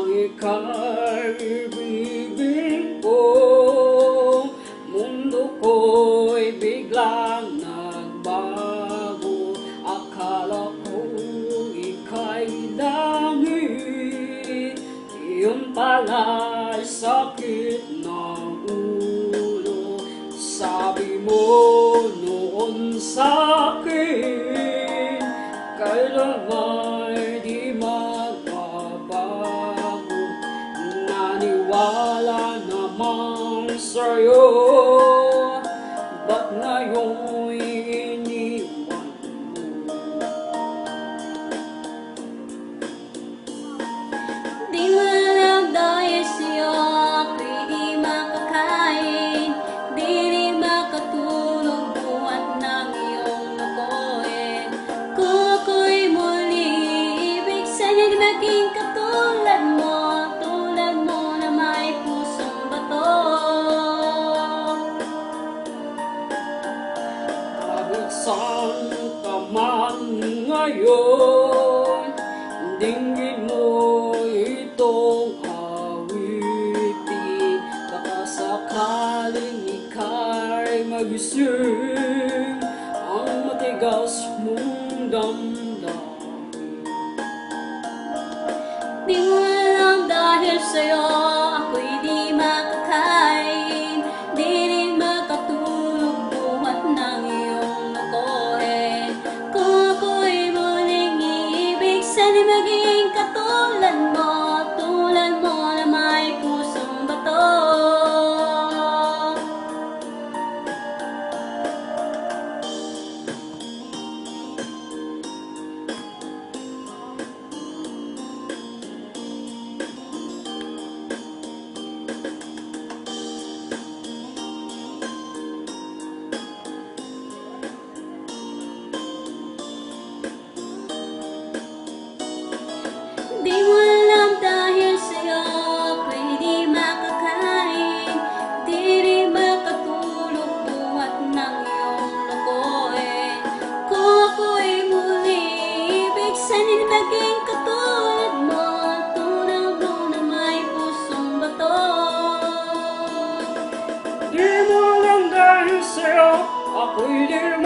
nang ika'y ibigin ko. Mundo ko'y biglang nagbago. Akala ko ika'y langit, yun pala'y sakit ng ulo. Sabi mo noon sa'kin, kailan ay di magbabago. Naniwala naman sa'yo, ba't ngayon iniwan mo? Di mo alam dahil sa'yo ako'y di makakain, di rin makatulog buhat ng iyong lukoy. Kung ako'y muli ibig, sana'y naging katulad mo na may pusong bato. Kahit saan ka man ngayon, dinggin mo itong awitin. Baka sakaling ika'y magising ang matigas mong damdamin. Di mo alam dahil sa'yo ako'y di makakain, di rin makatulog buhat ng iyong lukoy. Kung ako'y muling iibig, sana'y maging katulad mo na may pusong bato. Di mo alam dahil sa'yo ako'y di makakain, di rin makatulog buhat ng iyong lukoy. Kung ako'y muli ibig, sana'y naging katulad mo na may pusong bato. Di mo lang dahil sa'yo ako'y di